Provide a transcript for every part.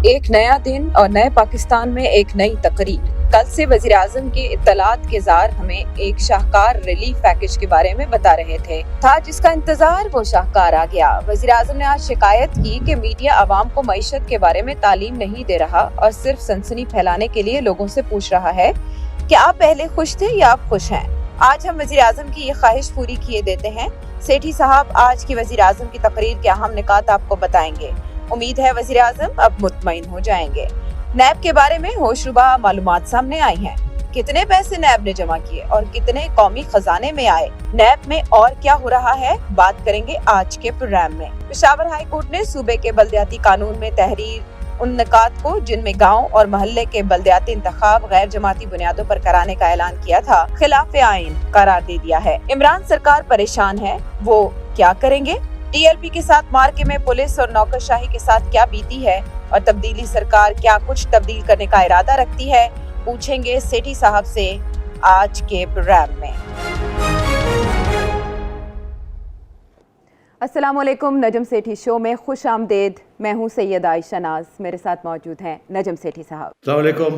ایک نیا دن اور نئے پاکستان میں ایک نئی تقریب۔ کل سے وزیر اعظم کے اطلاعات کے زار ہمیں ایک شاہکار ریلیف پیکج کے بارے میں بتا رہے تھا جس کا انتظار وہ شاہکار آ گیا۔ وزیر اعظم نے آج شکایت کی کہ میڈیا عوام کو معیشت کے بارے میں تعلیم نہیں دے رہا اور صرف سنسنی پھیلانے کے لیے لوگوں سے پوچھ رہا ہے کہ آپ پہلے خوش تھے یا آپ خوش ہیں۔ آج ہم وزیر اعظم کی یہ خواہش پوری کیے دیتے ہیں۔ سیٹھی صاحب آج کی وزیر اعظم کی تقریر کے اہم نکات آپ کو بتائیں گے۔ امید ہے وزیر اعظم اب مطمئن ہو جائیں گے۔ نیب کے بارے میں ہوشربا معلومات سامنے آئی ہیں۔ کتنے پیسے نیب نے جمع کیے اور کتنے قومی خزانے میں آئے، نیب میں اور کیا ہو رہا ہے، بات کریں گے آج کے پروگرام میں۔ پشاور ہائی کورٹ نے صوبے کے بلدیاتی قانون میں تحریر ان نکات کو جن میں گاؤں اور محلے کے بلدیاتی انتخاب غیر جماعتی بنیادوں پر کرانے کا اعلان کیا تھا، خلاف آئین قرار دے دیا ہے۔ عمران سرکار پریشان ہے، وہ کیا کریں گے؟ ٹی ایل پی کے ساتھ مارکے میں پولیس اور نوکرشاہی کے ساتھ کیا بیتی ہے اور تبدیلی سرکار کیا کچھ تبدیل کرنے کا ارادہ رکھتی ہے، پوچھیں گے سیٹھی صاحب سے آج کے پروگرام میں۔ السلام علیکم، نجم سیٹھی شو میں خوش آمدید۔ میں ہوں سیدہ عائشہ ناز، میرے ساتھ موجود ہیں نجم سیٹھی صاحب۔ السلام علیکم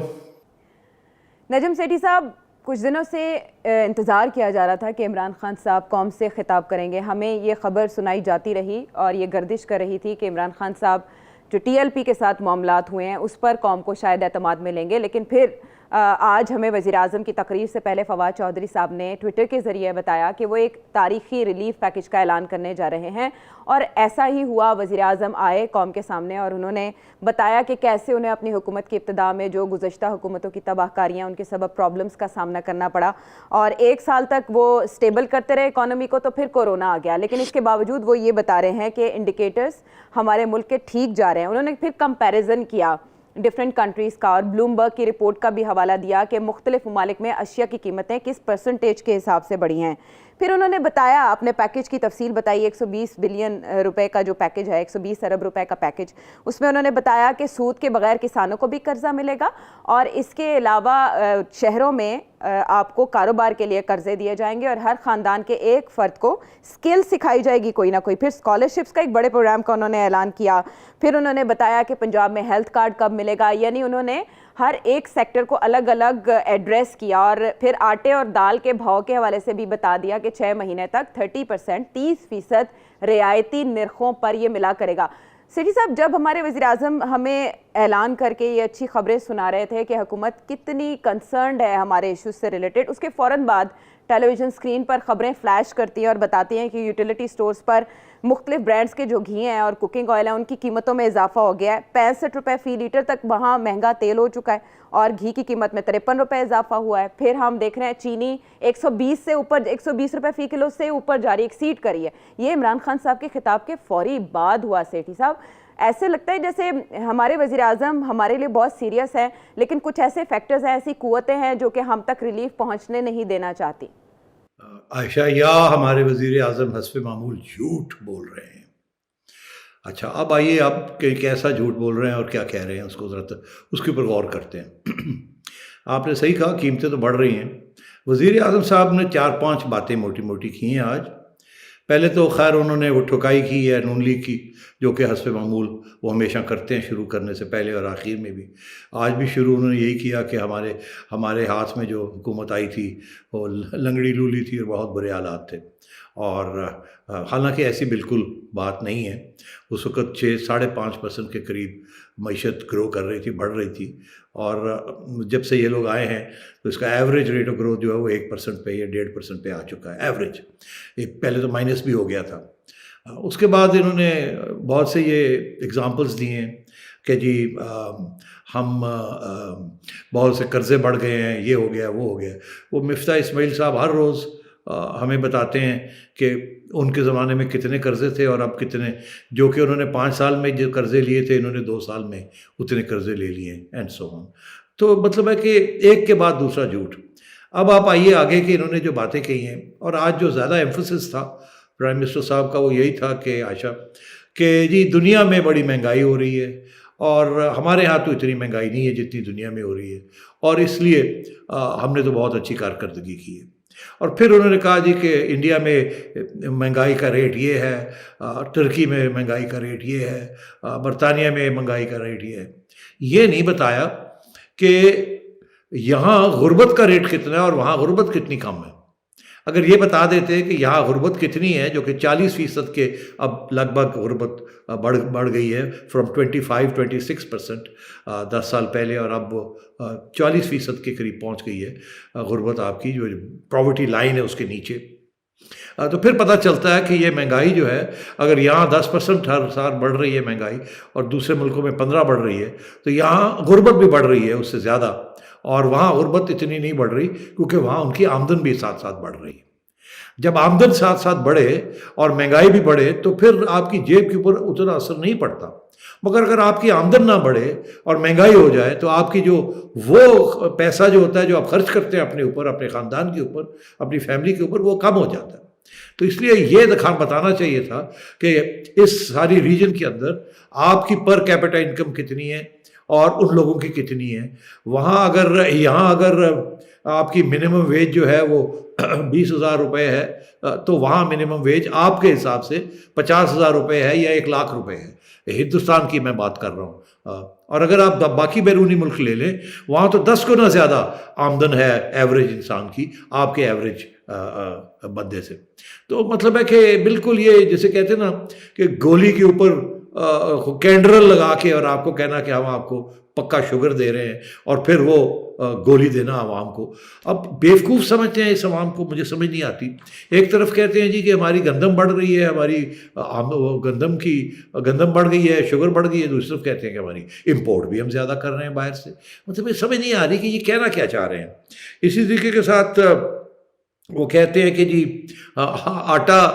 نجم سیٹھی صاحب، کچھ دنوں سے انتظار کیا جا رہا تھا کہ عمران خان صاحب قوم سے خطاب کریں گے۔ ہمیں یہ خبر سنائی جاتی رہی اور یہ گردش کر رہی تھی کہ عمران خان صاحب جو ٹی ایل پی کے ساتھ معاملات ہوئے ہیں اس پر قوم کو شاید اعتماد ملیں گے، لیکن پھر آج ہمیں وزیر اعظم کی تقریر سے پہلے فواد چودھری صاحب نے ٹویٹر کے ذریعے بتایا کہ وہ ایک تاریخی ریلیف پیکج کا اعلان کرنے جا رہے ہیں، اور ایسا ہی ہوا۔ وزیر اعظم آئے قوم کے سامنے اور انہوں نے بتایا کہ کیسے انہیں اپنی حکومت کی ابتدا میں جو گزشتہ حکومتوں کی تباہ کاریاں ان کے سبب پرابلمز کا سامنا کرنا پڑا، اور ایک سال تک وہ سٹیبل کرتے رہے اکانومی کو، تو پھر کورونا آ گیا، لیکن اس کے باوجود وہ یہ بتا رہے ہیں کہ انڈیکیٹرز ہمارے ملک کے ٹھیک جا رہے ہیں۔ انہوں نے پھر کمپیریزن کیا ڈفرینٹ کنٹریز کا اور بلومبرگ کی رپورٹ کا بھی حوالہ دیا کہ مختلف ممالک میں اشیاء کی قیمتیں کس پرسنٹیج کے حساب سے بڑھی ہیں۔ پھر انہوں نے بتایا، اپنے پیکج کی تفصیل بتائی، 120 بلین روپے کا جو پیکج ہے، 120 ارب روپے کا پیکج، اس میں انہوں نے بتایا کہ سود کے بغیر کسانوں کو بھی قرضہ ملے گا، اور اس کے علاوہ شہروں میں آپ کو کاروبار کے لیے قرضے دیے جائیں گے، اور ہر خاندان کے ایک فرد کو سکل سکھائی جائے گی کوئی نہ کوئی۔ پھر اسکالرشپس کا ایک بڑے پروگرام کا انہوں نے اعلان کیا۔ پھر انہوں نے بتایا کہ پنجاب میں ہیلتھ کارڈ کب ملے گا، یعنی انہوں نے ہر ایک سیکٹر کو الگ الگ ایڈریس کیا، اور پھر آٹے اور دال کے بھاؤ کے حوالے سے بھی بتا دیا کہ 6 مہینے تک 30% رعایتی نرخوں پر یہ ملا کرے گا۔ سیٹھی صاحب، جب ہمارے وزیر اعظم ہمیں اعلان کر کے یہ اچھی خبریں سنا رہے تھے کہ حکومت کتنی کنسرنڈ ہے ہمارے ایشوز سے ریلیٹڈ، اس کے فوراً بعد ٹیلی ویژن سکرین پر خبریں فلیش کرتی ہیں اور بتاتی ہیں کہ یوٹیلیٹی سٹورز پر مختلف برانڈز کے جو گھی ہیں اور کوکنگ آئل ہیں ان کی قیمتوں میں اضافہ ہو گیا ہے۔ 65 روپے فی لیٹر تک وہاں مہنگا تیل ہو چکا ہے، اور گھی کی قیمت میں 53 روپے اضافہ ہوا ہے۔ پھر ہم دیکھ رہے ہیں چینی 120 سے اوپر، 120 روپے فی کلو سے اوپر جاری ایکسیڈ کری ہے۔ یہ عمران خان صاحب کے خطاب کے فوری بعد ہوا۔ سیٹھی صاحب، ایسے لگتا ہے جیسے ہمارے وزیر اعظم ہمارے لیے بہت سیریس ہیں، لیکن کچھ ایسے فیکٹرز ہیں، ایسی قوتیں ہیں جو کہ ہم تک ریلیف پہنچنے نہیں دینا چاہتی۔ عائشہ، یا ہمارے وزیر اعظم حسب معمول جھوٹ بول رہے ہیں۔ اچھا، اب آئیے آپ کیسا جھوٹ بول رہے ہیں اور کیا کہہ رہے ہیں، اس کو ذرا اس کے اوپر غور کرتے ہیں۔ آپ نے صحیح کہا، قیمتیں تو بڑھ رہی ہیں۔ وزیر اعظم صاحب نے 4-5 باتیں موٹی موٹی کی ہیں آج۔ پہلے تو خیر انہوں نے وہ ٹھکائی کی ہے نون لیگ کی، جو کہ حسب معمول وہ ہمیشہ کرتے ہیں شروع کرنے سے پہلے اور آخر میں بھی۔ آج بھی شروع انہوں نے یہی کیا کہ ہمارے ہاتھ میں جو حکومت آئی تھی وہ لنگڑی لولی تھی اور بہت برے حالات تھے، اور حالانکہ ایسی بالکل بات نہیں ہے۔ اس وقت 6-5.5% کے قریب معیشت گرو کر رہی تھی، بڑھ رہی تھی، اور جب سے یہ لوگ آئے ہیں تو اس کا ایوریج ریٹ آف گروتھ جو ہے وہ 1% پہ یا 1.5% پہ آ چکا ہے ایوریج۔ پہلے تو مائنس بھی ہو گیا تھا۔ اس کے بعد انہوں نے بہت سے یہ ایگزامپلس دیے ہیں کہ جی ہم بہت سے قرضے بڑھ گئے ہیں، یہ ہو گیا وہ ہو گیا۔ وہ مفتاح اسماعیل صاحب ہر روز ہمیں بتاتے ہیں کہ ان کے زمانے میں کتنے قرضے تھے اور اب کتنے، جو کہ انہوں نے 5 سال میں جو قرضے لیے تھے انہوں نے 2 سال میں اتنے قرضے لے لیے اینڈ سو آن۔ تو مطلب ہے کہ ایک کے بعد دوسرا جھوٹ۔ اب آپ آئیے آگے کہ انہوں نے جو باتیں کہی ہیں، اور آج جو زیادہ ایمفسس تھا پرائم منسٹر صاحب کا وہ یہی تھا کہ عائشہ کہ جی دنیا میں بڑی مہنگائی ہو رہی ہے، اور ہمارے ہاں تو اتنی مہنگائی نہیں ہے جتنی دنیا میں ہو رہی ہے، اور اس لیے ہم نے تو بہت اچھی کارکردگی کی ہے۔ اور پھر انہوں نے کہا جی کہ انڈیا میں مہنگائی کا ریٹ یہ ہے، ترکی میں مہنگائی کا ریٹ یہ ہے، برطانیہ میں مہنگائی کا ریٹ یہ ہے. یہ نہیں بتایا کہ یہاں غربت کا ریٹ کتنا ہے اور وہاں غربت کتنی کم ہے. اگر یہ بتا دیتے کہ یہاں غربت کتنی ہے، جو کہ 40% کے اب لگ بھگ غربت بڑھ گئی ہے، فرام 25-26% 10 سال پہلے، اور اب 40% کے قریب پہنچ گئی ہے غربت آپ کی، جو پاورٹی لائن ہے اس کے نیچے. تو پھر پتہ چلتا ہے کہ یہ مہنگائی جو ہے، اگر یہاں 10% ہر سال بڑھ رہی ہے مہنگائی اور دوسرے ملکوں میں 15 بڑھ رہی ہے، تو یہاں غربت بھی بڑھ رہی ہے اس سے زیادہ، اور وہاں غربت اتنی نہیں بڑھ رہی کیونکہ وہاں ان کی آمدن بھی ساتھ ساتھ بڑھ رہی ہے. جب آمدن ساتھ ساتھ بڑھے اور مہنگائی بھی بڑھے تو پھر آپ کی جیب کے اوپر اتنا اثر نہیں پڑتا. مگر اگر آپ کی آمدن نہ بڑھے اور مہنگائی ہو جائے تو آپ کی جو وہ پیسہ جو ہوتا ہے جو آپ خرچ کرتے ہیں اپنے اوپر، اپنے خاندان کے اوپر، اپنی فیملی کے اوپر، وہ کم ہو جاتا ہے. تو اس لیے یہ بتانا چاہیے تھا کہ اس ساری ریجن کے اندر آپ کی پر کیپٹا انکم کتنی ہے اور ان لوگوں کی کتنی ہے. یہاں اگر آپ کی منیمم ویج جو ہے وہ 20,000 روپے ہے، تو وہاں منیمم ویج آپ کے حساب سے 50,000 روپے ہے یا 1,00,000 روپے ہے. ہندوستان کی میں بات کر رہا ہوں. اور اگر آپ باقی بیرونی ملک لے لیں، وہاں تو 10 گنا زیادہ آمدن ہے ایوریج انسان کی آپ کے ایوریج بندے سے. تو مطلب ہے کہ بالکل یہ جیسے کہتے ہیں نا کہ گولی کے اوپر کینڈرل لگا کے اور آپ کو کہنا کہ ہم آپ کو پکا شوگر دے رہے ہیں اور پھر وہ گولی دینا عوام کو. اب بیوقوف سمجھتے ہیں اس عوام کو، مجھے سمجھ نہیں آتی. ایک طرف کہتے ہیں جی کہ ہماری گندم بڑھ رہی ہے، ہماری گندم بڑھ گئی ہے، شوگر بڑھ گئی ہے. دوسری طرف کہتے ہیں کہ ہماری امپورٹ بھی ہم زیادہ کر رہے ہیں باہر سے. مطلب یہ سمجھ نہیں آ رہی کہ یہ کہنا کیا چاہ رہے ہیں. اسی طریقے کے ساتھ وہ کہتے ہیں کہ جی آٹا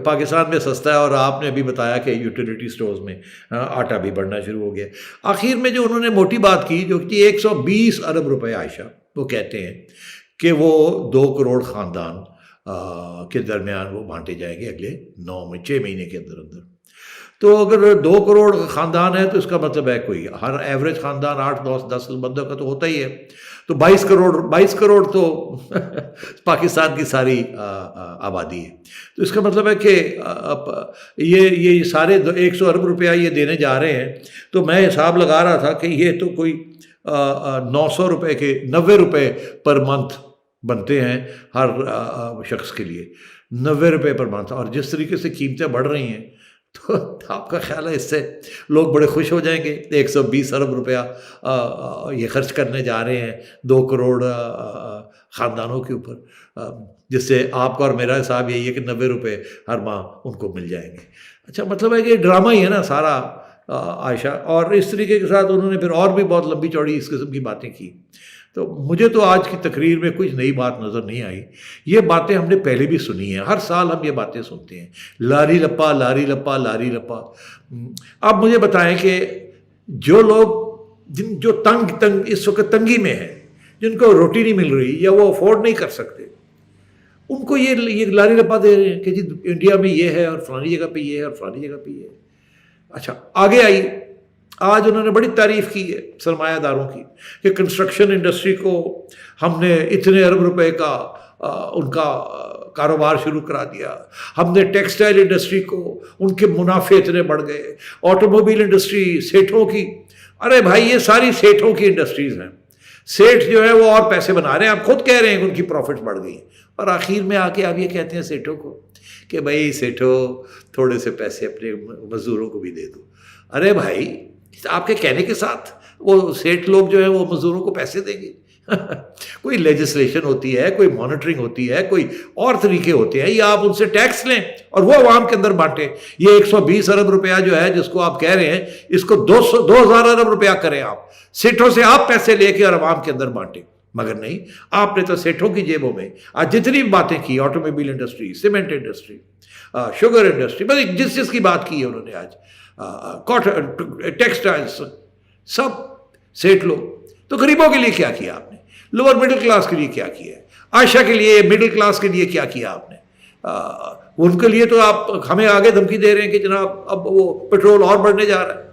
پاکستان میں سستا ہے، اور آپ نے ابھی بتایا کہ یوٹیلیٹی سٹورز میں آٹا بھی بڑھنا شروع ہو گیا. آخر میں جو انہوں نے موٹی بات کی جو کہ 120 ارب روپے، عائشہ وہ کہتے ہیں کہ وہ 2 کروڑ خاندان کے درمیان وہ بانٹے جائیں گے اگلے 6 مہینے کے اندر اندر. تو اگر 2 کروڑ خاندان ہے تو اس کا مطلب ہے کوئی ہر ایوریج خاندان 8-10 بندوں کا تو ہوتا ہی ہے. تو 22 کروڑ تو پاکستان کی ساری آبادی ہے. تو اس کا مطلب ہے کہ یہ سارے 100 ارب روپیہ یہ دینے جا رہے ہیں. تو میں حساب لگا رہا تھا کہ یہ تو کوئی 900 روپے کے 90 روپے پر منتھ بنتے ہیں ہر شخص کے لیے، 90 روپے پر منتھ. اور جس طریقے سے قیمتیں بڑھ رہی ہیں تو آپ کا خیال ہے اس سے لوگ بڑے خوش ہو جائیں گے. 120 ارب روپیہ یہ خرچ کرنے جا رہے ہیں 2 کروڑ خاندانوں کے اوپر، جس سے آپ کا اور میرا حساب یہی ہے کہ 90 روپے ہر ماہ ان کو مل جائیں گے. اچھا مطلب ہے کہ یہ ڈرامہ ہی ہے نا سارا عائشہ. اور اس طریقے کے ساتھ انہوں نے پھر اور بھی بہت لمبی چوڑی اس قسم کی باتیں کی. تو مجھے تو آج کی تقریر میں کچھ نئی بات نظر نہیں آئی. یہ باتیں ہم نے پہلے بھی سنی ہیں، ہر سال ہم یہ باتیں سنتے ہیں، لاری لپا لاری لپا لاری لپا. اب مجھے بتائیں کہ جو لوگ جو تنگ اس وقت تنگی میں ہیں، جن کو روٹی نہیں مل رہی یا وہ افورڈ نہیں کر سکتے، ان کو یہ لاری لپا دے رہے ہیں کہ جی انڈیا میں یہ ہے اور فلانی جگہ پہ یہ ہے اور فلانی جگہ پہ یہ ہے. اچھا آگے آئیے. آج انہوں نے بڑی تعریف کی ہے سرمایہ داروں کی کہ کنسٹرکشن انڈسٹری کو ہم نے اتنے ارب روپے کا ان کا کاروبار شروع کرا دیا، ہم نے ٹیکسٹائل انڈسٹری کو ان کے منافع اتنے بڑھ گئے، آٹو موبائل انڈسٹری سیٹھوں کی. ارے بھائی یہ ساری سیٹھوں کی انڈسٹریز ہیں. سیٹھ جو ہے وہ اور پیسے بنا رہے ہیں، آپ خود کہہ رہے ہیں کہ ان کی پروفٹ بڑھ گئی. اور آخر میں آ کے آپ یہ کہتے ہیں سیٹھوں کو کہ بھائی سیٹھوں تھوڑے سے پیسے اپنے مزدوروں کو بھی دے دو. ارے بھائی آپ کے کہنے کے ساتھ وہ سیٹھ لوگ جو ہیں وہ مزدوروں کو پیسے دیں گے؟ کوئی لیجسلیشن ہوتی ہے، کوئی مانیٹرنگ ہوتی ہے، کوئی اور طریقے ہوتے ہیں، یا آپ ان سے ٹیکس لیں اور وہ عوام کے اندر بانٹیں. یہ 120 ارب روپیہ جو ہے جس کو آپ کہہ رہے ہیں، اس کو 2000 ارب روپیہ کریں آپ، سیٹھوں سے آپ پیسے لے کے اور عوام کے اندر بانٹیں. مگر نہیں، آپ نے تو سیٹھوں کی جیبوں میں آج جتنی باتیں کی، auto mobile industry, cement industry, sugar industry, بس جس کی بات کی ہے انہوں نے آج، ٹیکسٹائلس، سب سیٹھ لوگ. تو غریبوں کے لیے کیا کیا آپ نے؟ لوور مڈل کلاس کے لیے کیا کیا ہے؟ عائشہ کے لیے، مڈل کلاس کے لیے کیا کیا آپ نے؟ ان کے لیے تو آپ ہمیں آگے دھمکی دے رہے ہیں کہ جناب اب وہ پیٹرول اور بڑھنے جا رہا ہے.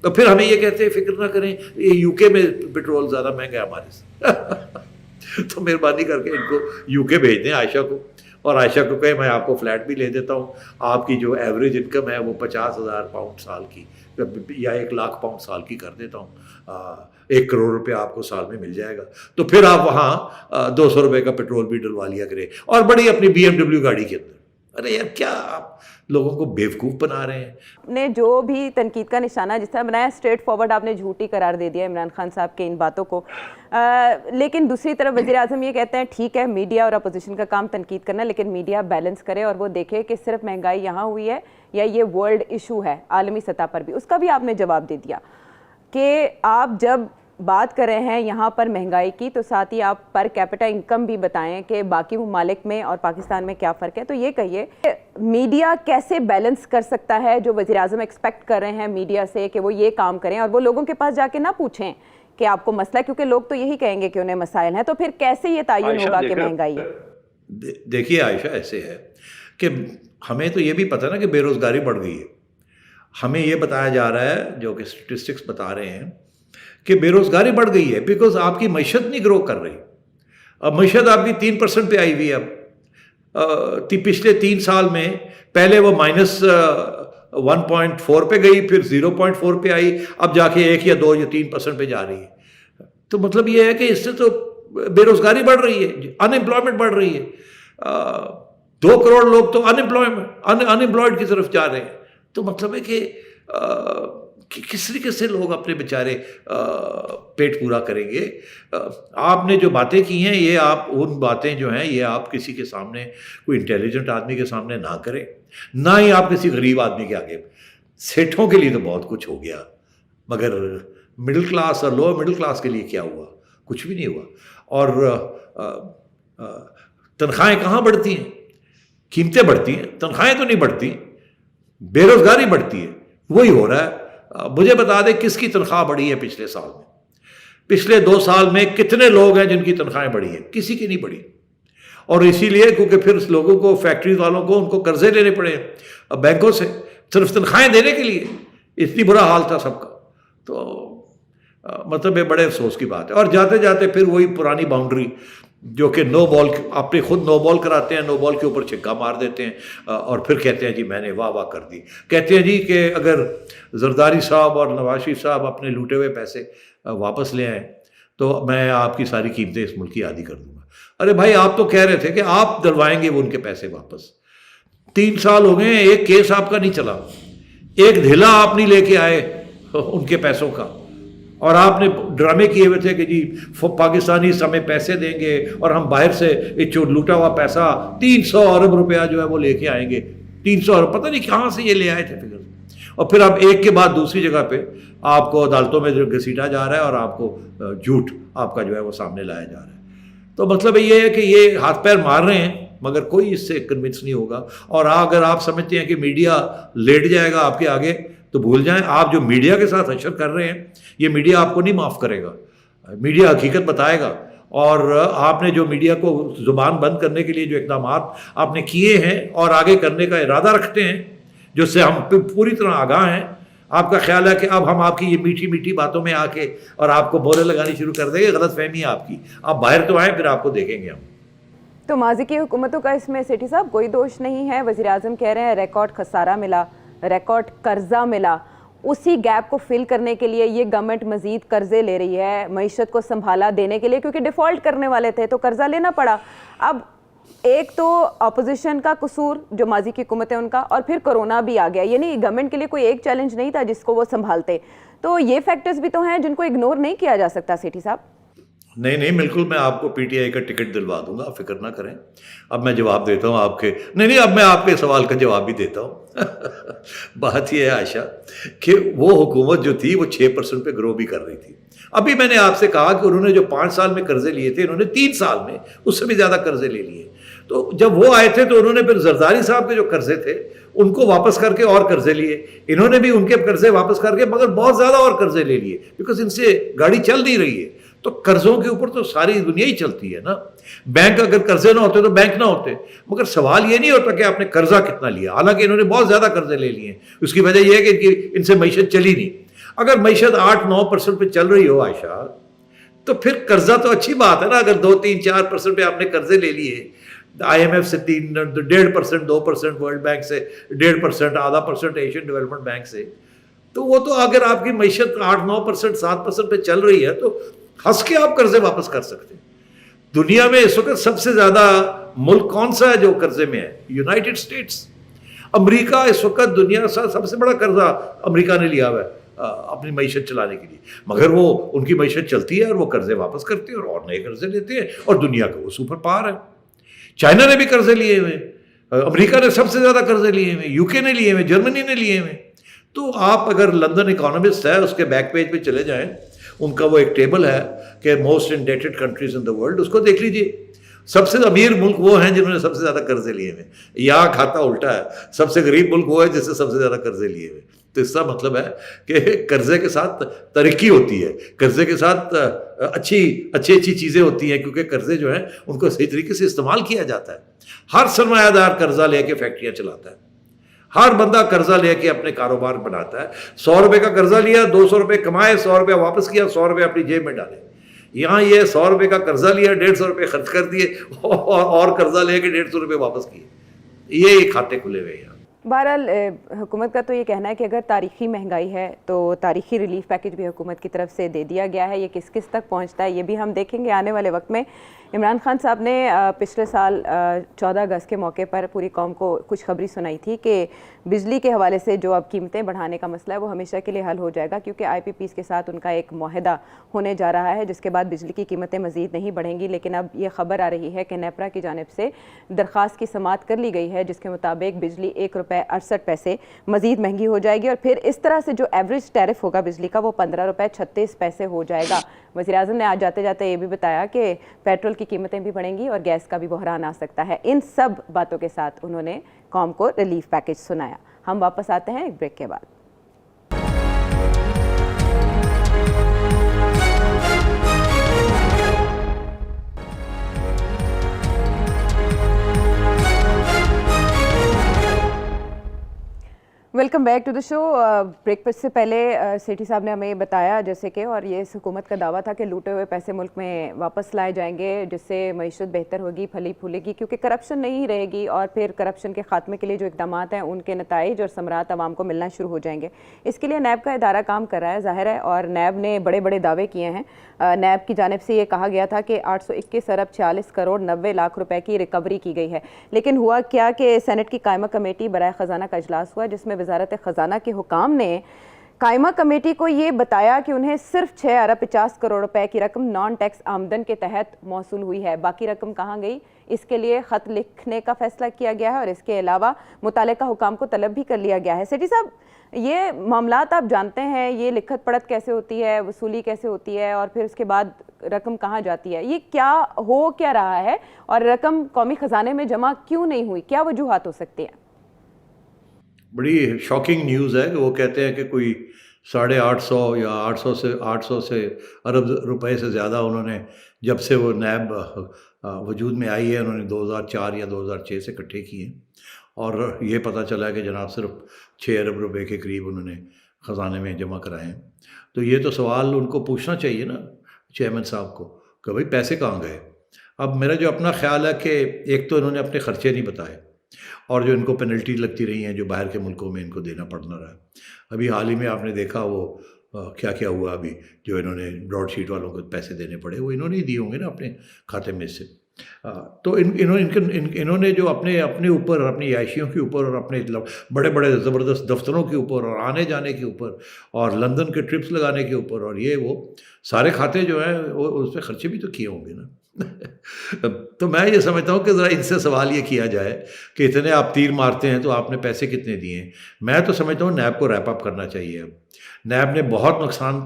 تو پھر ہمیں یہ کہتے ہیں فکر نہ کریں، یہ UK میں پیٹرول زیادہ مہنگا ہے ہمارے سے. تو مہربانی کر کے ان کو یو کے بھیج دیں عائشہ کو، اور عائشہ کو کہیں میں آپ کو فلیٹ بھی لے دیتا ہوں، آپ کی جو ایوریج انکم ہے وہ 50,000 پاؤنڈ سال کی یا 1,00,000 پاؤنڈ سال کی کر دیتا ہوں، 1 کروڑ روپے آپ کو سال میں مل جائے گا، تو پھر آپ وہاں 200 روپے کا پیٹرول بھی ڈلوا لیا کریں اور بڑی اپنی BMW گاڑی کے اندر۔ ارے یار کیا آپ لوگوں کو بیوقوف بنا رہے ہیں۔ نے جو بھی تنقید کا نشانہ جس طرح بنایا، اسٹریٹ فارورڈ آپ نے جھوٹی قرار دے دیا عمران خان صاحب کے ان باتوں کو، لیکن دوسری طرف وزیر اعظم یہ کہتے ہیں ٹھیک ہے میڈیا اور اپوزیشن کا کام تنقید کرنا، لیکن میڈیا بیلنس کرے اور وہ دیکھے کہ صرف مہنگائی یہاں ہوئی ہے یا یہ ورلڈ ایشو ہے عالمی سطح پر بھی۔ اس کا بھی آپ نے جواب دے دیا کہ آپ جب بات کر رہے ہیں یہاں پر مہنگائی کی تو ساتھ ہی آپ پر کیپٹا انکم بھی بتائیں کہ باقی ممالک میں اور پاکستان میں کیا فرق ہے۔ تو یہ کہیے میڈیا کیسے بیلنس کر سکتا ہے جو وزیر اعظم ایکسپیکٹ کر رہے ہیں میڈیا سے کہ وہ یہ کام کریں اور وہ لوگوں کے پاس جا کے نہ پوچھیں کہ آپ کو مسئلہ، کیونکہ لوگ تو یہی کہیں گے کہ انہیں مسائل ہیں، تو پھر کیسے یہ تعین ہوگا کہ مہنگائی ہے؟ دیکھیے عائشہ ایسے ہے کہ ہمیں تو یہ بھی پتہ نا کہ بے روزگاری بڑھ گئی ہے، ہمیں یہ بتایا جا رہا ہے جو کہ اسٹیٹسٹکس بتا رہے ہیں کہ بے روزگاری بڑھ گئی ہے بیکاز آپ کی معیشت نہیں گرو کر رہی۔ اب معیشت آپ کی 3% پہ آئی ہوئی ہے اب پچھلے 3 سال میں، پہلے وہ -1.4 پہ گئی، پھر 0.4 پہ آئی، اب جا کے 1 یا 2 یا 3% پہ جا رہی ہے۔ تو مطلب یہ ہے کہ اس سے تو بے روزگاری بڑھ رہی ہے، ان امپلائمنٹ بڑھ رہی ہے، 2 کروڑ لوگ تو ان امپلائڈ کی طرف جا رہے ہیں۔ تو مطلب ہے کہ کس طریقے سے لوگ اپنے بیچارے پیٹ پورا کریں گے؟ آپ نے جو باتیں کی ہیں یہ آپ ان باتیں جو ہیں یہ آپ کسی کے سامنے، کوئی انٹیلیجنٹ آدمی کے سامنے نہ کریں، نہ ہی آپ کسی غریب آدمی کے آگے۔ سیٹھوں کے لیے تو بہت کچھ ہو گیا، مگر مڈل کلاس اور لوور مڈل کلاس کے لیے کیا ہوا؟ کچھ بھی نہیں ہوا۔ اور تنخواہیں کہاں بڑھتی ہیں؟ قیمتیں بڑھتی ہیں، تنخواہیں تو نہیں بڑھتی، بے روزگاری بڑھتی ہے، وہی ہو رہا ہے۔ مجھے بتا دیں کس کی تنخواہ بڑھی ہے پچھلے سال میں؟ پچھلے 2 سال میں کتنے لوگ ہیں جن کی تنخواہیں بڑھی ہیں؟ کسی کی نہیں بڑھی، اور اسی لیے کیونکہ پھر لوگوں کو، فیکٹریز والوں کو، ان کو قرضے لینے پڑے بینکوں سے صرف تنخواہیں دینے کے لیے، اتنی برا حال تھا سب کا۔ تو مطلب یہ بڑے افسوس کی بات ہے۔ اور جاتے جاتے پھر وہی پرانی باؤنڈری جو کہ نو بال، اپنے خود نو بال کراتے ہیں، نو بال کے اوپر چھکا مار دیتے ہیں اور پھر کہتے ہیں جی میں نے واہ واہ کر دی۔ کہتے ہیں جی کہ اگر زرداری صاحب اور نواز شریف صاحب اپنے لوٹے ہوئے پیسے واپس لے آئیں تو میں آپ کی ساری قیمتیں اس ملک کی عادی کر دوں گا۔ ارے بھائی آپ تو کہہ رہے تھے کہ آپ دلوائیں گے وہ ان کے پیسے واپس، 3 سال ہو گئے ہیں، ایک کیس آپ کا نہیں چلا، ایک دھلا آپ نہیں لے کے آئے ان کے پیسوں کا، اور آپ نے ڈرامے کیے ہوئے تھے کہ جی پاکستانی ہمیں پیسے دیں گے اور ہم باہر سے جو لوٹا ہوا پیسہ 300 ارب روپیہ جو ہے وہ لے کے آئیں گے، 300 ارب، پتہ نہیں کہاں سے یہ لے آئے تھے فگر، اور پھر اب ایک کے بعد دوسری جگہ پہ آپ کو عدالتوں میں جو گھسیٹا جا رہا ہے اور آپ کو جھوٹ آپ کا جو ہے وہ سامنے لایا جا رہا ہے۔ تو مطلب یہ ہے کہ یہ ہاتھ پیر مار رہے ہیں مگر کوئی اس سے کنونس نہیں ہوگا۔ اور اگر آپ سمجھتے ہیں کہ میڈیا لیٹ جائے گا آپ کے آگے تو بھول جائیں، آپ جو میڈیا کے ساتھ حشر کر رہے ہیں یہ میڈیا آپ کو نہیں معاف کرے گا، میڈیا حقیقت بتائے گا۔ اور آپ نے جو میڈیا کو زبان بند کرنے کے لیے جو اقدامات آپ نے کیے ہیں اور آگے کرنے کا ارادہ رکھتے ہیں، جس سے ہم پوری طرح آگاہ ہیں، آپ کا خیال ہے کہ اب ہم آپ کی یہ میٹھی میٹھی باتوں میں آ کے اور آپ کو بولے لگانی شروع کر دیں گے، غلط فہمی ہے آپ کی، آپ باہر تو آئیں پھر آپ کو دیکھیں گے ہم۔ تو ماضی کی حکومتوں کا اس میں سیٹھی صاحب کوئی دوش نہیں ہے، وزیر اعظم کہہ رہے ہیں ریکارڈ خسارہ ملا، ریکارڈ قرضہ ملا، اسی گیپ کو فل کرنے کے لیے یہ گورنمنٹ مزید قرضے لے رہی ہے معیشت کو سنبھالا دینے کے لیے، کیونکہ ڈیفالٹ کرنے والے تھے تو قرضہ لینا پڑا۔ اب ایک تو اپوزیشن کا قصور جو ماضی کی حکومت ہے ان کا، اور پھر کرونا بھی آ گیا، یعنی گورنمنٹ کے لیے کوئی ایک چیلنج نہیں تھا جس کو وہ سنبھالتے، تو یہ فیکٹرز بھی تو ہیں جن کو اگنور نہیں کیا جا سکتا سیٹھی صاحب۔ نہیں بالکل، میں آپ کو پی ٹی آئی کا ٹکٹ دلوا دوں گا، فکر نہ کریں۔ اب میں جواب دیتا ہوں آپ کے، نہیں اب میں آپ کے سوال کا جواب بھی دیتا ہوں۔ بات یہ ہے عائشہ کہ وہ حکومت جو تھی وہ 6% پہ گرو بھی کر رہی تھی۔ ابھی میں نے آپ سے کہا کہ انہوں نے جو 5 سال میں قرضے لیے تھے، انہوں نے 3 سال میں اس سے بھی زیادہ قرضے لے لیے۔ تو جب وہ آئے تھے تو انہوں نے پھر زرداری صاحب کے جو قرضے تھے ان کو واپس کر کے اور قرضے لیے، انہوں نے بھی ان کے قرضے واپس کر کے مگر بہت زیادہ اور قرضے لے لیے، بیکاز ان سے گاڑی چل نہیں رہی ہے۔ تو قرضوں کے اوپر تو ساری دنیا ہی چلتی ہے نا، بینک اگر قرضے نہ ہوتے تو بینک نہ ہوتے، مگر سوال یہ نہیں ہوتا کہ آپ نے قرضہ کتنا لیا، حالانکہ انہوں نے بہت زیادہ قرضے لے لیے ہیں۔ اس کی وجہ یہ ہے کہ ان سے معیشت چلی نہیں۔ اگر معیشت 8-9% پہ چل رہی ہو عائشہ تو پھر قرضہ تو اچھی بات ہے نا. اگر 2-3-4% پہ آپ نے قرضے لے لیے IMF سے 1.5%, 2% ورلڈ بینک سے 1.5%, آدھا % ایشین ڈیولپمنٹ بینک سے, تو وہ تو اگر آپ کی معیشت 8-9%, 7% پہ چل رہی ہے تو ہنس کے آپ قرضے واپس کر سکتے ہیں. دنیا میں اس وقت سب سے زیادہ ملک کون سا ہے جو قرضے میں ہے؟ United States. امریکہ اس وقت دنیا کا سب سے بڑا قرضہ امریکہ نے لیا ہوا ہے اپنی معیشت چلانے کے لیے, مگر وہ ان کی معیشت چلتی ہے اور وہ قرضے واپس کرتے ہیں اور نئے قرضے لیتے ہیں, اور دنیا کا وہ سپر پاور ہے. چائنا نے بھی قرضے لیے ہوئے, امریکہ نے سب سے زیادہ قرضے لیے ہوئے, UK نے لیے ہوئے, جرمنی نے لیے ہوئے. تو آپ اگر لندن اکانومسٹ ہے اس کے بیک پیج پہ چلے جائیں, ان کا وہ ایک ٹیبل ہے کہ most indebted countries in the world, اس کو دیکھ لیجیے. سب سے امیر ملک وہ ہیں جنہوں نے سب سے زیادہ قرضے لیے ہوئے. یہاں کھاتا الٹا ہے, سب سے غریب ملک وہ ہے جس سے سب سے زیادہ قرضے لیے ہوئے. تو اس کا مطلب ہے کہ قرضے کے ساتھ ترقی ہوتی ہے, قرضے کے ساتھ اچھی چیزیں ہوتی ہیں, کیونکہ قرضے جو ہیں ان کو صحیح طریقے سے استعمال کیا جاتا ہے. ہر سرمایہ دار قرضہ لے کے فیکٹریاں چلاتا ہے, ہر بندہ قرضہ لے کے اپنے کاروبار بناتا ہے. 100 روپے کا قرضہ لیا, 200 روپے کمائے, 100 روپے واپس کیا, 100 روپے اپنی جیب میں ڈالے. یہاں یہ 100 روپے کا قرضہ لیا, 150 روپے خرچ کر دیے اور قرضہ لے کے 150 روپے واپس کیے. یہ کھاتے کھلے ہوئے ہیں. بہرحال حکومت کا تو یہ کہنا ہے کہ اگر تاریخی مہنگائی ہے تو تاریخی ریلیف پیکج بھی حکومت کی طرف سے دے دیا گیا ہے. یہ کس کس تک پہنچتا ہے یہ بھی ہم دیکھیں گے آنے والے وقت میں. عمران خان صاحب نے پچھلے سال 14 اگست کے موقع پر پوری قوم کو خوشخبری سنائی تھی کہ بجلی کے حوالے سے جو اب قیمتیں بڑھانے کا مسئلہ ہے وہ ہمیشہ کے لیے حل ہو جائے گا, کیونکہ IPPs کے ساتھ ان کا ایک معاہدہ ہونے جا رہا ہے جس کے بعد بجلی کی قیمتیں مزید نہیں بڑھیں گی. لیکن اب یہ خبر آ رہی ہے کہ نیپرا کی جانب سے درخواست کی سماعت کر لی گئی ہے جس کے مطابق بجلی 1 روپے 68 پیسے مزید مہنگی ہو جائے گی, اور پھر اس طرح سے جو ایوریج ٹیرف ہوگا بجلی کا وہ 15 روپے 36 پیسے ہو جائے گا. وزیراعظم نے آج جاتے جاتے یہ بھی بتایا کہ پیٹرول کی قیمتیں بھی بڑھیں گی اور گیس کا بھی بحران آ سکتا ہے. ان سب باتوں کے ساتھ انہوں نے قوم کو ریلیف پیکج سنایا. ہم واپس آتے ہیں ایک بریک کے بعد. Welcome back to the show. Break سے پہلے سیٹھی صاحب نے ہمیں بتایا جیسے کہ, اور یہ اس حکومت کا دعویٰ تھا کہ لوٹے ہوئے پیسے ملک میں واپس لائے جائیں گے جس سے معیشت بہتر ہوگی, پھلی پھولے گی, کیونکہ کرپشن نہیں رہے گی, اور پھر کرپشن کے خاتمے کے لیے جو اقدامات ہیں ان کے نتائج اور ثمرات عوام کو ملنا شروع ہو جائیں گے. اس کے لیے نیب کا ادارہ کام کر رہا ہے ظاہر ہے, اور نیب نے بڑے بڑے دعوے کیے ہیں. نیب کی جانب سے یہ کہا گیا تھا کہ 821 ارب 46 کروڑ 90 لاکھ روپے کی ریکوری کی گئی ہے. لیکن ہوا کیا کہ سینٹ کی قائمہ کمیٹی برائے خزانہ کا اجلاس ہوا جس میں وزارت خزانہ کے حکام نے قائمہ کمیٹی کو یہ بتایا کہ انہیں صرف 6 ارب 50 کروڑ روپے کی رقم نان ٹیکس آمدن کے تحت موصول ہوئی ہے. باقی رقم کہاں گئی اس کے لیے خط لکھنے کا فیصلہ کیا گیا ہے, اور اس کے علاوہ متعلقہ حکام کو طلب بھی کر لیا گیا ہے. سیٹھی صاحب, یہ معاملات آپ جانتے ہیں, یہ لکھت پڑھت کیسے ہوتی ہے, وصولی کیسے ہوتی ہے, اور پھر اس کے بعد رقم کہاں جاتی ہے, یہ کیا رہا ہے, اور رقم قومی خزانے میں جمع کیوں نہیں ہوئی, کیا وجوہات ہو سکتی ہیں؟ بڑی شاکنگ نیوز ہے کہ وہ کہتے ہیں کہ کوئی 850 یا 800 سے ارب روپے سے زیادہ انہوں نے جب سے وہ نیب وجود میں آئی ہے انہوں نے 2004 یا 2006 سے اکٹھے کیے, اور یہ پتہ چلا ہے کہ جناب صرف 6 ارب روپے کے قریب انہوں نے خزانے میں جمع کرائے ہیں. تو یہ تو سوال ان کو پوچھنا چاہیے نا چیئرمین صاحب کو کہ بھائی پیسے کہاں گئے. اب میرا جو اپنا خیال ہے کہ ایک تو انہوں نے اپنے خرچے نہیں بتائے, اور جو ان کو پینلٹی لگتی رہی ہیں جو باہر کے ملکوں میں ان کو دینا پڑنا رہا ہے. ابھی حال ہی میں آپ نے دیکھا وہ کیا کیا ہوا, ابھی جو انہوں نے براڈ شیٹ والوں کو پیسے دینے پڑے وہ انہوں نے ہی دیے ہوں گے نا اپنے کھاتے میں سے. تو انہوں نے جو اپنے اوپر, اپنی عائشیوں کے اوپر, اور اپنے بڑے بڑے زبردست دفتروں کے اوپر, اور آنے جانے کے اوپر, اور لندن کے ٹرپس لگانے کے اوپر, اور یہ وہ سارے کھاتے جو ہیں وہ اس پہ خرچے بھی تو کیے ہوں گے نا. تو میں یہ سمجھتا ہوں کہ ذرا ان سے سوال یہ کیا جائے کہ اتنے آپ تیر مارتے ہیں تو آپ نے پیسے کتنے دیے ہیں. میں تو سمجھتا ہوں نیب کو ریپ اپ کرنا چاہیے. اب نیب نے بہت نقصان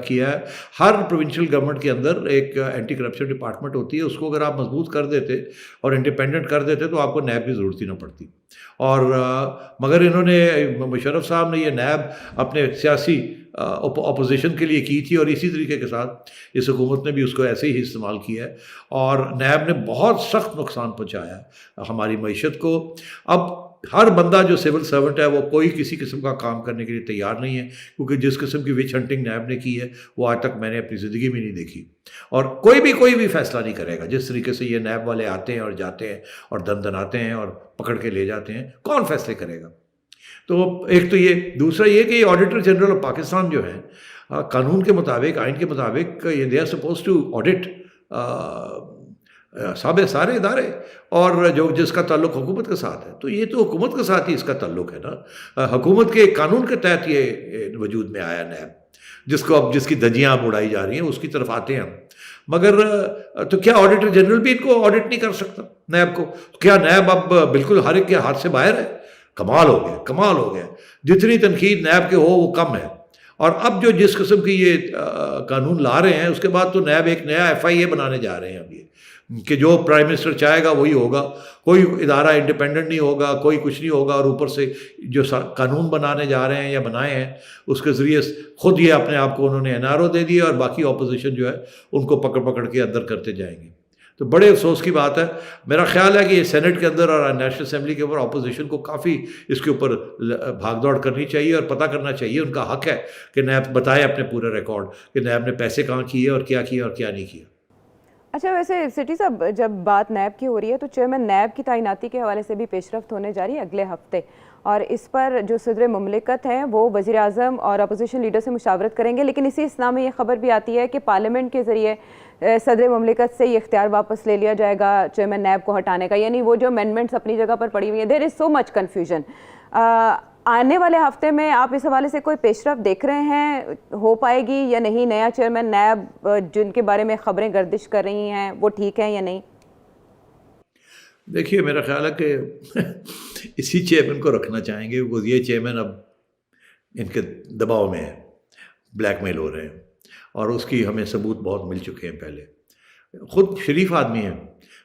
کیا ہے. ہر پروونشل گورنمنٹ کے اندر ایک اینٹی کرپشن ڈپارٹمنٹ ہوتی ہے, اس کو اگر آپ مضبوط کر دیتے اور انڈیپینڈنٹ کر دیتے تو آپ کو نیب کی ضرورت ہی نہ پڑتی. اور مگر انہوں نے, مشرف صاحب نے یہ نیب اپنے سیاسی اپوزیشن کے لیے کی تھی, اور اسی طریقے کے ساتھ اس حکومت نے بھی اس کو ایسے ہی استعمال کیا ہے, اور نیب نے بہت سخت نقصان پہنچایا ہے ہماری معیشت کو. اب ہر بندہ جو سول سرونٹ ہے وہ کوئی کسی قسم کا کام کرنے کے لیے تیار نہیں ہے، کیونکہ جس قسم کی وچ ہنٹنگ نیب نے کی ہے وہ آج تک میں نے اپنی زندگی میں نہیں دیکھی، اور کوئی بھی فیصلہ نہیں کرے گا جس طریقے سے یہ نیب والے آتے ہیں اور جاتے ہیں اور دندناتے ہیں اور پکڑ کے لے جاتے ہیں، کون فیصلے کرے گا؟ تو ایک تو یہ، دوسرا یہ کہ آڈیٹر جنرل آف پاکستان جو ہیں قانون کے مطابق، آئین کے مطابق they are supposed to audit سارے ادارے، اور جو جس کا تعلق حکومت کے ساتھ ہے، تو یہ تو حکومت کے ساتھ ہی اس کا تعلق ہے نا، حکومت کے قانون کے تحت یہ وجود میں آیا نیب، جس کو اب جس کی دھجیاں اب اڑائی جا رہی ہیں اس کی طرف آتے ہیں ہم، مگر تو کیا آڈیٹر جنرل بھی ان کو آڈٹ نہیں کر سکتا نیب کو؟ کیا نیب اب بالکل ہر ایک کے ہاتھ سے باہر ہے؟ کمال ہو گیا، جتنی تنقید نیب کے ہو وہ کم ہے، اور اب جو جس قسم کی یہ قانون لا رہے ہیں اس کے بعد تو نیب ایک نیا FIA بنانے جا رہے ہیں اب یہ، کہ جو پرائم منسٹر چاہے گا وہی ہوگا، کوئی ادارہ انڈیپینڈنٹ نہیں ہوگا، کوئی کچھ نہیں ہوگا، اور اوپر سے جو قانون بنانے جا رہے ہیں یا بنائے ہیں اس کے ذریعے خود یہ اپنے آپ کو انہوں نے NRO دے دیا، اور باقی اپوزیشن جو ہے ان کو پکڑ کے اندر کرتے جائیں گے۔ تو بڑے افسوس کی بات ہے، میرا خیال ہے کہ یہ سینٹ کے اندر اور نیشنل اسمبلی کے اوپر اپوزیشن کو کافی اس کے اوپر بھاگ دوڑ کرنی چاہیے، اور پتہ کرنا چاہیے، ان کا حق ہے کہ نیب بتائے اپنے پورے ریکارڈ کہ نیب نے پیسے کہاں کیے اور کیا نہیں کیا۔ اچھا، ویسے سٹی صاحب جب بات نیب کی ہو رہی ہے تو چیئرمین نیب کی تعیناتی کے حوالے سے بھی پیش رفت ہونے جا رہی ہے اگلے ہفتے، اور اس پر جو صدر مملکت ہیں وہ وزیر اعظم اور اپوزیشن لیڈر سے مشاورت کریں گے، لیکن اسی اثناء میں یہ خبر بھی آتی ہے کہ پارلیمنٹ کے ذریعے صدر مملکت سے یہ اختیار واپس لے لیا جائے گا چیئرمین نیب کو ہٹانے کا، یعنی وہ جو امینڈمنٹس اپنی جگہ پر پڑی ہوئی ہیں، دیر از سو مچ کنفیوژن۔ آنے والے ہفتے میں آپ اس حوالے سے کوئی پیش رفت دیکھ رہے ہیں، ہو پائے گی یا نہیں؟ نیا چیئرمین نیب جن کے بارے میں خبریں گردش کر رہی ہیں وہ ٹھیک ہیں یا نہیں؟ دیکھیے، میرا خیال ہے کہ اسی چیئرمین کو رکھنا چاہیں گے، وہ یہ چیئرمین اب ان کے دباؤ میں ہے، بلیک میل ہو رہے ہیں، اور اس کی ہمیں ثبوت بہت مل چکے ہیں پہلے۔ خود شریف آدمی ہیں،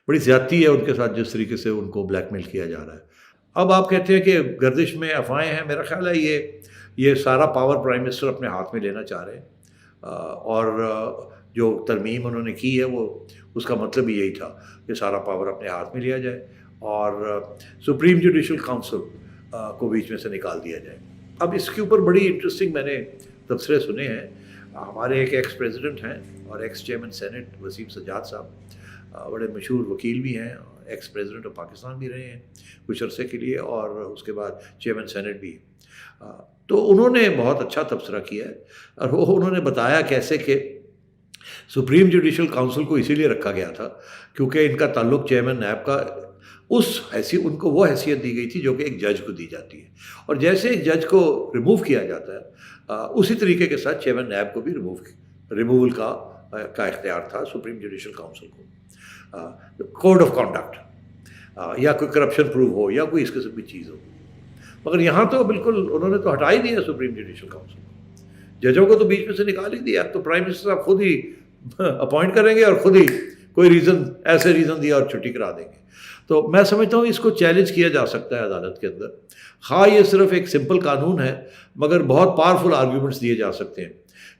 بڑی زیادتی ہے ان کے ساتھ جس طریقے سے ان کو بلیک میل کیا جا رہا ہے۔ اب آپ کہتے ہیں کہ گردش میں افواہیں ہیں، میرا خیال ہے یہ سارا پاور پرائم منسٹر اپنے ہاتھ میں لینا چاہ رہے ہیں، اور جو ترمیم انہوں نے کی ہے وہ اس کا مطلب بھی یہی تھا کہ سارا پاور اپنے ہاتھ میں لیا جائے اور سپریم جوڈیشل کاؤنسل کو بیچ میں سے نکال دیا جائے۔ اب اس کے اوپر بڑی انٹرسٹنگ میں نے تبصرے سنے ہیں، ہمارے ایک ایکس پریزیڈنٹ ہیں اور ex chairman senate Waseem Sajjad صاحب، بڑے مشہور وکیل بھی ہیں، ایکس پریزیڈنٹ آف پاکستان بھی رہے ہیں کچھ عرصے کے لیے، اور اس کے بعد چیئرمین سینٹ بھی ہیں، تو انہوں نے بہت اچھا تبصرہ کیا ہے، اور انہوں نے بتایا کیسے کہ سپریم جوڈیشل کاؤنسل کو اسی لیے رکھا گیا تھا کیونکہ ان کا تعلق چیئرمین نیب کا ان کو وہ حیثیت دی گئی تھی جو کہ ایک جج کو دی جاتی ہے، اور جیسے ایک جج کو ریموو کیا جاتا ہے اسی طریقے کے ساتھ چیئرمین نیب کو بھی ریموول کا اختیار تھا سپریم جوڈیشل کاؤنسل کو، کوڈ آف کانڈکٹ یا کوئی کرپشن پروو ہو یا کوئی اس قسم کی چیز ہو، مگر یہاں تو بالکل انہوں نے تو ہٹا ہی دیا سپریم جوڈیشل کاؤنسل کو، ججوں کو تو بیچ میں سے نکال ہی دیا۔ اب تو پرائم منسٹر صاحب خود ہی اپوائنٹ کریں گے اور خود ہی کوئی ایسے ریزن دیا اور چھٹی کرا دیں گے۔ تو میں سمجھتا ہوں اس کو چیلنج کیا جا سکتا ہے عدالت کے اندر، خواہ یہ صرف ایک سمپل قانون ہے مگر بہت پاورفل آرگیومنٹس دیے جا سکتے ہیں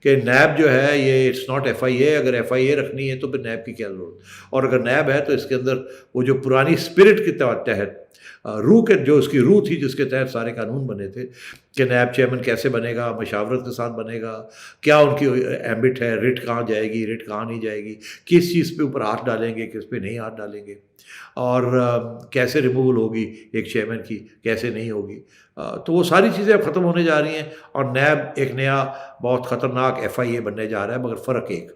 کہ نیب جو ہے یہ اٹس ناٹ FIA، اگر FIA رکھنی ہے تو پھر نیب کی کیا ضرورت، اور اگر نیب ہے تو اس کے اندر وہ جو پرانی اسپرٹ کے تحت جو اس کی روح تھی جس کے تحت سارے قانون بنے تھے کہ نیب چیئرمین کیسے بنے گا، مشاورت کے ساتھ بنے گا، کیا ان کی ایمبٹ ہے، ریٹ کہاں جائے گی، ریٹ کہاں نہیں جائے گی، کس چیز پہ اوپر ہاتھ ڈالیں گے، کس پہ نہیں ہاتھ ڈالیں گے، اور کیسے ریموول ہوگی ایک چیئرمین کی، کیسے نہیں ہوگی، تو وہ ساری چیزیں اب ختم ہونے جا رہی ہیں، اور نیب ایک نیا بہت خطرناک FIA بننے جا رہا ہے، مگر فرق ایک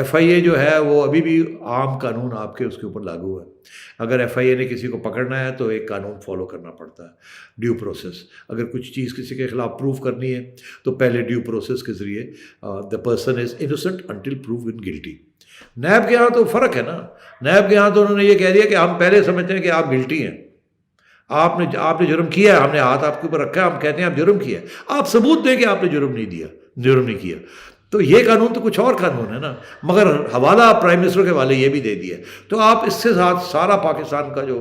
FIA جو ہے وہ ابھی بھی عام قانون آپ کے اس کے اوپر لاگو ہے، اگر FIA نے کسی کو پکڑنا ہے تو ایک قانون فالو کرنا پڑتا ہے، ڈیو پروسیس، اگر کچھ چیز کسی کے خلاف پروف کرنی ہے تو پہلے ڈیو پروسیس کے ذریعے the person is innocent until proven guilty. NAB کے یہاں تو فرق ہے نا، نیب کے یہاں تو انہوں نے یہ کہہ دیا کہ ہم پہلے سمجھتے ہیں کہ آپ گلٹی ہیں، آپ نے جرم کیا ہے، ہم نے ہاتھ آپ کے اوپر رکھا ہے، ہم کہتے ہیں آپ جرم کیا ہے، آپ ثبوت دیں کہ آپ نے جرم نہیں کیا۔ تو یہ قانون تو کچھ اور قانون ہے نا، مگر حوالہ پرائم منسٹر کے حوالے یہ بھی دے دیا، تو آپ اس سے ساتھ سارا پاکستان کا جو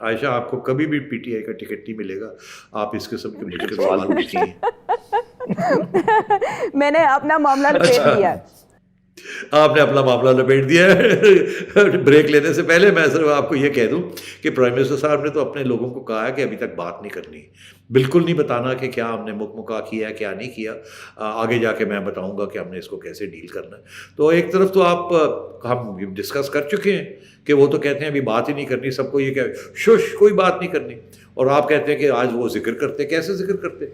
عائشہ آپ کو کبھی بھی پی ٹی آئی کا ٹکٹ نہیں ملے گا, آپ اس قسم کے مشکل سوال پوچھتی ہیں. میں نے اپنا معاملہ لپیٹ دیا. آپ نے اپنا معاملہ لپیٹ دیا ہے. بریک لینے سے پہلے میں صرف آپ کو یہ کہہ دوں کہ پرائم منسٹر صاحب نے تو اپنے لوگوں کو کہا ہے کہ ابھی تک بات نہیں کرنی, بالکل نہیں بتانا کہ کیا ہم نے مکا کیا ہے کیا نہیں کیا, آگے جا کے میں بتاؤں گا کہ ہم نے اس کو کیسے ڈیل کرنا ہے. تو ایک طرف تو آپ ہم ڈسکس کر چکے ہیں کہ وہ تو کہتے ہیں ابھی بات ہی نہیں کرنی, سب کو یہ کہ شش کوئی بات نہیں کرنی, اور آپ کہتے ہیں کہ آج وہ ذکر کرتے. کیسے ذکر کرتے؟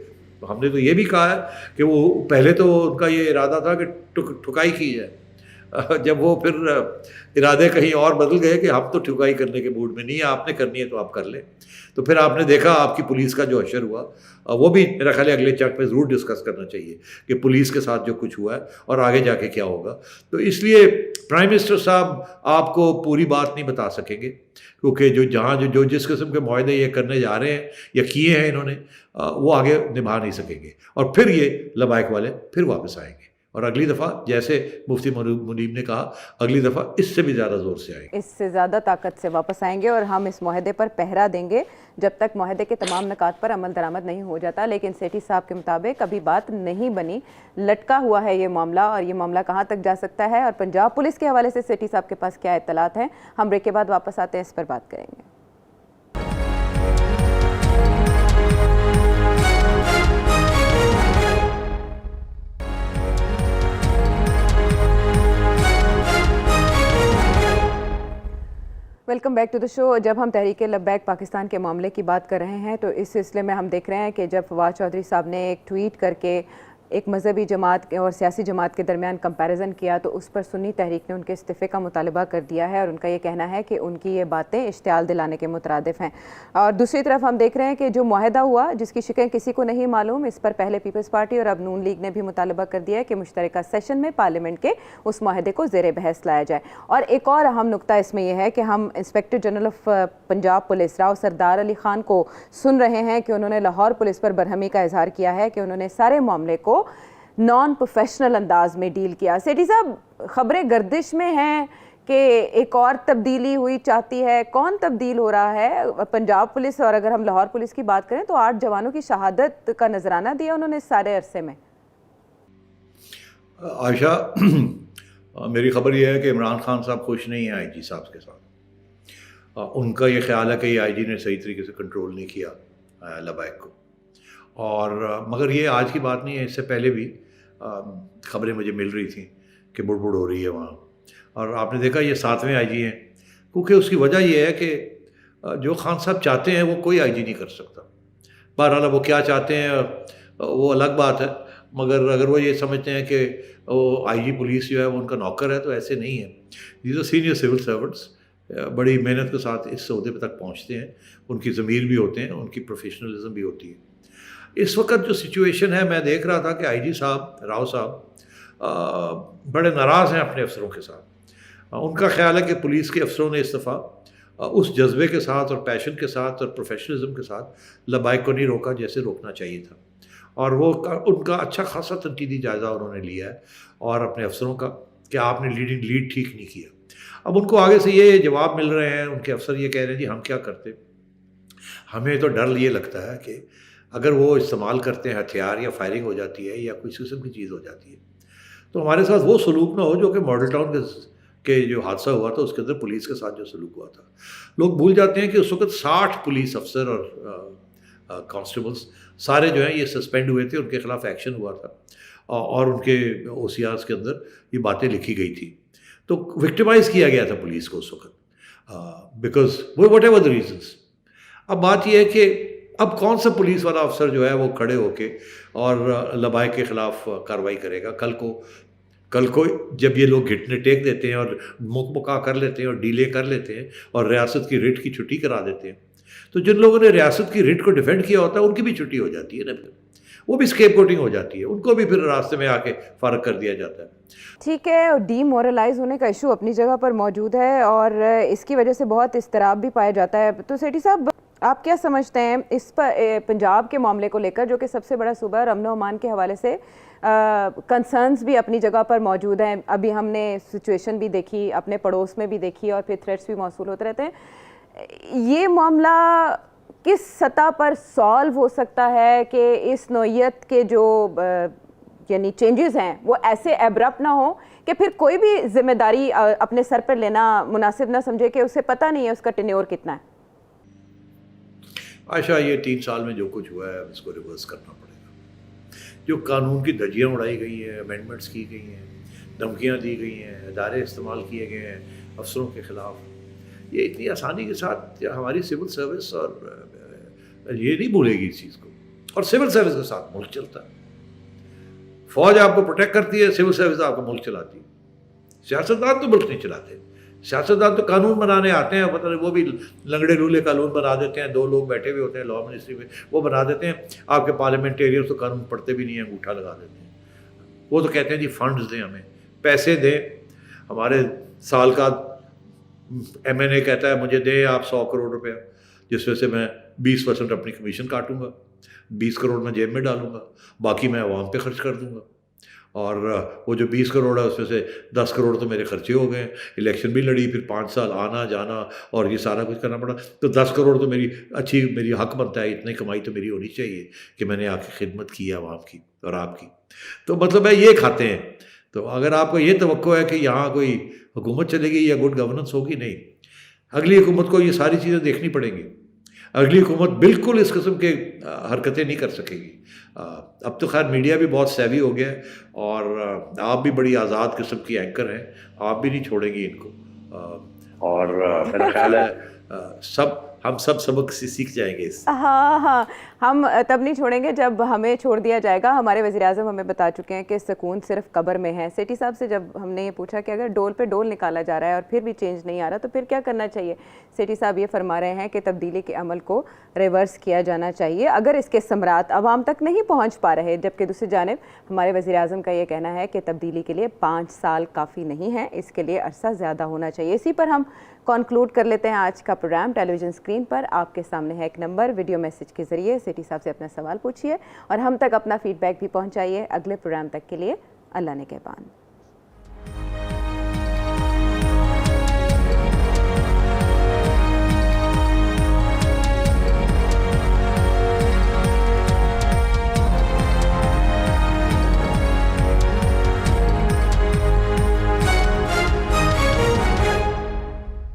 ہم نے تو یہ بھی کہا ہے کہ وہ پہلے تو ان کا یہ ارادہ تھا کہ ٹھکائی کی جائے, جب وہ پھر ارادے کہیں اور بدل گئے کہ ہم تو ٹھکائی کرنے کے موڈ میں نہیں ہے, آپ نے کرنی ہے تو آپ کر لیں. تو پھر آپ نے دیکھا آپ کی پولیس کا جو حشر ہوا, وہ بھی میرا خیال ہے اگلے چک میں ضرور ڈسکس کرنا چاہیے کہ پولیس کے ساتھ جو کچھ ہوا ہے اور آگے جا کے کیا ہوگا. تو اس لیے پرائم منسٹر صاحب آپ کو پوری بات نہیں بتا سکیں گے, کیونکہ جو جس قسم کے معاہدے یہ کرنے جا رہے ہیں یا کیے ہیں انہوں نے, وہ آگے نبھا نہیں سکیں گے, اور پھر یہ لبائک والے پھر واپس آئیں گے, اور اگلی دفعہ جیسے مفتی منیب نے کہا اگلی دفعہ اس سے بھی زیادہ زور سے آئیں گے, اس سے زیادہ طاقت سے واپس آئیں گے, اور ہم اس معاہدے پر پہرا دیں گے جب تک معاہدے کے تمام نکات پر عمل درآمد نہیں ہو جاتا. لیکن سیٹھی صاحب کے مطابق ابھی بات نہیں بنی, لٹکا ہوا ہے یہ معاملہ, اور یہ معاملہ کہاں تک جا سکتا ہے اور پنجاب پولیس کے حوالے سے سیٹھی صاحب کے پاس کیا اطلاعات ہیں, ہم بریک کے بعد واپس آتے ہیں, اس پر بات کریں گے. ویلکم بیک ٹو دا شو. جب ہم تحریک لبیک پاکستان کے معاملے کی بات کر رہے ہیں تو اس سلسلے میں ہم دیکھ رہے ہیں کہ جب فواد چودھری صاحب نے ایک ٹویٹ کر کے ایک مذہبی جماعت اور سیاسی جماعت کے درمیان کمپیریزن کیا تو اس پر سنی تحریک نے ان کے استعفے کا مطالبہ کر دیا ہے, اور ان کا یہ کہنا ہے کہ ان کی یہ باتیں اشتعال دلانے کے مترادف ہیں. اور دوسری طرف ہم دیکھ رہے ہیں کہ جو معاہدہ ہوا جس کی شکیں کسی کو نہیں معلوم, اس پر پہلے پیپلز پارٹی اور اب نون لیگ نے بھی مطالبہ کر دیا ہے کہ مشترکہ سیشن میں پارلیمنٹ کے اس معاہدے کو زیر بحث لایا جائے. اور ایک اور اہم نقطہ اس میں یہ ہے کہ ہم inspector general of Punjab police Rao سردار علی خان کو سن رہے ہیں کہ انہوں نے لاہور پولیس پر برہمی کا اظہار کیا ہے کہ انہوں نے سارے معاملے کو نان پروفیشنل انداز میں ڈیل کیا. سیٹھی صاحب, خبریں گردش میں ہیں کہ ایک اور تبدیلی ہوئی چاہتی ہے, کون تبدیل ہو رہا ہے؟ پنجاب پولیس, اور اگر ہم لاہور پولیس کی بات کریں تو 8 جوانوں کی شہادت کا نذرانہ دیا انہوں نے اس سارے عرصے میں. عائشہ, میری خبر یہ ہے کہ عمران خان صاحب خوش نہیں ہیں آئی جی صاحب کے ساتھ. ان کا یہ خیال ہے کہ یہ آئی جی نے صحیح طریقے سے کنٹرول نہیں کیا لبیک کو, اور مگر یہ آج کی بات نہیں ہے, اس سے پہلے بھی خبریں مجھے مل رہی تھیں کہ بڑ ہو رہی ہے وہاں. اور آپ نے دیکھا یہ 7ویں آئی جی ہیں, کیونکہ اس کی وجہ یہ ہے کہ جو خان صاحب چاہتے ہیں وہ کوئی آئی جی نہیں کر سکتا. بہرحال وہ کیا چاہتے ہیں وہ الگ بات ہے, مگر اگر وہ یہ سمجھتے ہیں کہ وہ آئی جی پولیس جو ہے وہ ان کا نوکر ہے تو ایسے نہیں ہے. These are senior civil servants, بڑی محنت کے ساتھ اس عہدے پہ تک پہنچتے ہیں, ان کی ضمیر بھی ہوتے ہیں, ان کی پروفیشنلزم بھی ہوتی ہے. اس وقت جو سچویشن ہے, میں دیکھ رہا تھا کہ آئی جی صاحب راؤ صاحب بڑے ناراض ہیں اپنے افسروں کے ساتھ. ان کا خیال ہے کہ پولیس کے افسروں نے اس دفعہ اس جذبے کے ساتھ اور پیشن کے ساتھ اور پروفیشنلزم کے ساتھ لبیک کو نہیں روکا جیسے روکنا چاہیے تھا, اور وہ ان کا اچھا خاصا تنقیدی جائزہ انہوں نے لیا ہے اور اپنے افسروں کا کہ آپ نے لیڈ ٹھیک نہیں کیا. اب ان کو آگے سے یہ جواب مل رہے ہیں, ان کے افسر یہ کہہ رہے ہیں جی ہم کیا کرتے. ہمیں تو ڈر یہ لگتا ہے کہ اگر وہ استعمال کرتے ہیں ہتھیار یا فائرنگ ہو جاتی ہے یا کوئی قسم کی چیز ہو جاتی ہے تو ہمارے ساتھ وہ سلوک نہ ہو جو کہ ماڈل ٹاؤن کے جو حادثہ ہوا تھا اس کے اندر پولیس کے ساتھ جو سلوک ہوا تھا. لوگ بھول جاتے ہیں کہ اس وقت 60 پولیس افسر اور کانسٹیبلز سارے جو ہیں یہ سسپینڈ ہوئے تھے, ان کے خلاف ایکشن ہوا تھا اور ان کے او سی آرز کے اندر یہ باتیں لکھی گئی تھی. تو وکٹمائز کیا گیا تھا پولیس کو اس وقت because what ever the reasons. اب بات یہ ہے کہ اب کون سا پولیس والا افسر جو ہے وہ کھڑے ہو کے اور لبیک کے خلاف کارروائی کرے گا. کل کو جب یہ لوگ گھٹنے ٹیک دیتے ہیں اور مکا کر لیتے ہیں اور ڈیلے کر لیتے ہیں اور ریاست کی ریٹ کی چھٹی کرا دیتے ہیں, تو جن لوگوں نے ریاست کی ریٹ کو ڈیفینڈ کیا ہوتا ہے ان کی بھی چھٹی ہو جاتی ہے نا, پھر وہ بھی اسکیپ گوٹنگ ہو جاتی ہے, ان کو بھی پھر راستے میں آ کے فارغ کر دیا جاتا ہے. ٹھیک ہے, اور ڈی مورلائز ہونے کا ایشو اپنی جگہ پر موجود ہے اور اس کی وجہ سے بہت اضطراب بھی پایا جاتا ہے. تو سیٹھی صاحب, آپ کیا سمجھتے ہیں اس پر پنجاب کے معاملے کو لے کر, جو کہ سب سے بڑا صوبہ ہے, امن و امان کے حوالے سے کنسرنز بھی اپنی جگہ پر موجود ہیں. ابھی ہم نے سچویشن بھی دیکھی, اپنے پڑوس میں بھی دیکھی, اور پھر تھریٹس بھی موصول ہوتے رہتے ہیں. یہ معاملہ کس سطح پر سالو ہو سکتا ہے کہ اس نوعیت کے جو یعنی چینجز ہیں وہ ایسے ایبرپٹ نہ ہوں کہ پھر کوئی بھی ذمہ داری اپنے سر پر لینا مناسب نہ سمجھے کہ اسے پتہ نہیں ہے اس کا ٹینیور کتنا ہے؟ عائشہ یہ 3 سال میں جو کچھ ہوا ہے اس کو ریورس کرنا پڑے گا. جو قانون کی دھجیاں اڑائی گئی ہیں, امینڈمنٹس کی گئی ہیں, دھمکیاں دی گئی ہیں, ادارے استعمال کیے گئے ہیں افسروں کے خلاف, یہ اتنی آسانی کے ساتھ ہماری سول سروس اور یہ نہیں بھولے گی اس چیز کو. اور سول سروس کے ساتھ ملک چلتا ہے. فوج آپ کو پروٹیکٹ کرتی ہے, سول سروس آپ کو ملک چلاتی ہے. سیاستدان تو ملک نہیں چلاتے. سیاستدان تو قانون بنانے آتے ہیں, مطلب وہ بھی لنگڑے لولے قانون بنا دیتے ہیں. 2 لوگ بیٹھے ہوئے ہوتے ہیں لا منسٹری میں, وہ بنا دیتے ہیں. آپ کے پارلیمنٹیرینز تو قانون پڑھتے بھی نہیں ہیں, انگوٹھا لگا دیتے ہیں. وہ تو کہتے ہیں جی فنڈز دیں, ہمیں پیسے دیں. ہمارے سال کا MNA کہتا ہے مجھے دیں آپ 100 کروڑ روپیہ, جس میں سے میں 20% اپنی کمیشن کاٹوں گا, 20 کروڑ میں جیب میں ڈالوں گا, باقی میں عوام پہ خرچ کر دوں گا. اور وہ جو 20 کروڑ ہے اس میں سے 10 کروڑ تو میرے خرچے ہو گئے. الیکشن بھی لڑی, پھر 5 سال آنا جانا اور یہ سارا کچھ کرنا پڑا, تو 10 کروڑ تو میری حق بنتا ہے. اتنی کمائی تو میری ہونی چاہیے کہ میں نے آپ کی خدمت کی ہے عوام کی اور آپ کی. تو مطلب ہے یہ کھاتے ہیں. تو اگر آپ کو یہ توقع ہے کہ یہاں کوئی حکومت چلے گی یا گڈ گورننس ہوگی, نہیں. اگلی حکومت کو یہ ساری چیزیں دیکھنی پڑیں گی. اگلی حکومت بالکل اس قسم کے حرکتیں نہیں کر سکے گی. اب تو خیر میڈیا بھی بہت سیوی ہو گیا ہے, اور آپ بھی بڑی آزاد قسم کی اینکر ہیں, آپ بھی نہیں چھوڑیں گی ان کو. اور میرا خیال ہے ہم سب سبق سیکھ جائیں گے اس سے. ہاں ہم تب نہیں چھوڑیں گے جب ہمیں چھوڑ دیا جائے گا. ہمارے وزیر اعظم ہمیں بتا چکے ہیں کہ سکون صرف قبر میں ہے. سیٹھی صاحب سے جب ہم نے یہ پوچھا کہ اگر ڈول پہ ڈول نکالا جا رہا ہے اور پھر بھی چینج نہیں آ رہا تو پھر کیا کرنا چاہیے, سیٹھی صاحب یہ فرما رہے ہیں کہ تبدیلی کے عمل کو ریورس کیا جانا چاہیے اگر اس کے ثمرات عوام تک نہیں پہنچ پا رہے. جبکہ دوسری جانب ہمارے وزیر اعظم کا یہ کہنا ہے کہ تبدیلی کے لیے 5 سال کافی نہیں ہے, اس کے لیے عرصہ زیادہ ہونا چاہیے. اسی پر ہم کنکلوڈ کر لیتے ہیں آج کا پروگرام. ٹیلی ویژن اسکرین پر آپ کے سامنے ہے ایک نمبر, ویڈیو میسج کے ذریعے سیٹھی صاحب سے اپنا سوال پوچھیے اور ہم تک اپنا فیڈ بیک بھی پہنچائیے. اگلے پروگرام تک کے لیے اللہ نگہبان.